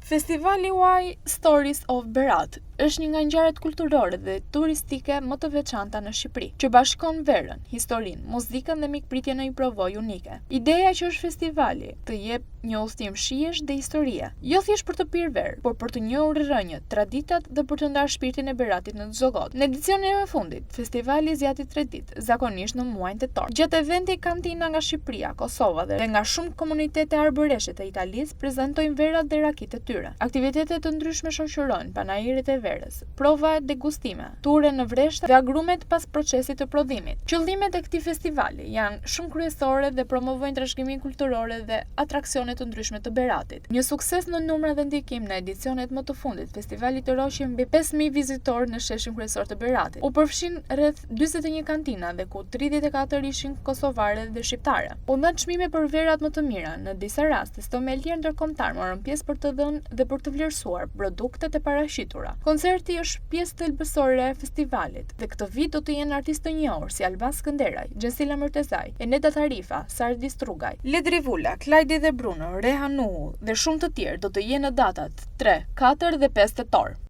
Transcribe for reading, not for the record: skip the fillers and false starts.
Festivali Why Stories of Berat është një nga ngjarjet kulturore dhe turistike më të veçanta në Shqipëri, që bashkon verën, historinë, muzikën dhe mikpritjen në një provojë unike. Ideja që është festivali të jep një udhëtim shijesh dhe historie, jo thjesht për të pirë verë, por për të njohur rrënjët, traditat dhe për të ndarë shpirtin e Beratit në çdo gotë. Në edicionin e fundit, festivali zgjati 3 ditë, zakonisht në muajin tetor. Gjatë eventit, kantina nga Shqipëria, Kosova dhe nga shumë komunitete arbëreshe të Italisë prezantojnë verat dhe rakitë e tyre. Aktivitete të ndryshme shoqërojnë panajiret e verës, prova degustime, ture në vreshta dhe agrumet pas procesit të prodhimit. Qëllimet e këtij festivali janë shumë kryesore dhe promovojnë trashëgiminë kulturore dhe atraksione të ndryshme të Beratit. Një sukses në numra dhe ndikim në edicionet më të fundit, festivali të roqi mbi 5000 vizitorë në sheshin kryesor të Beratit. U përfshin rreth 41 kantina dhe ku 34 ishin kosovare dhe shqiptare. U dhan çmime për verat më të mira. Në disa raste, stomelierë ndërkombëtar morën pjesë për të dhënë dhe për të vlerësuar produktet e paraqitura. Koncerti është pjesë thelbësore e festivalit dhe këtë vit do të jenë artistë të njohur si Alban Skënderaj, Gjensila Mërtezaj, Eneda Tarifa, Sardi Strugaj, Ledri Vula, Klajdi dhe Bruno, Reha Nuhu dhe shumë të tjerë do të jenë në datat 3, 4 dhe 5 tetor.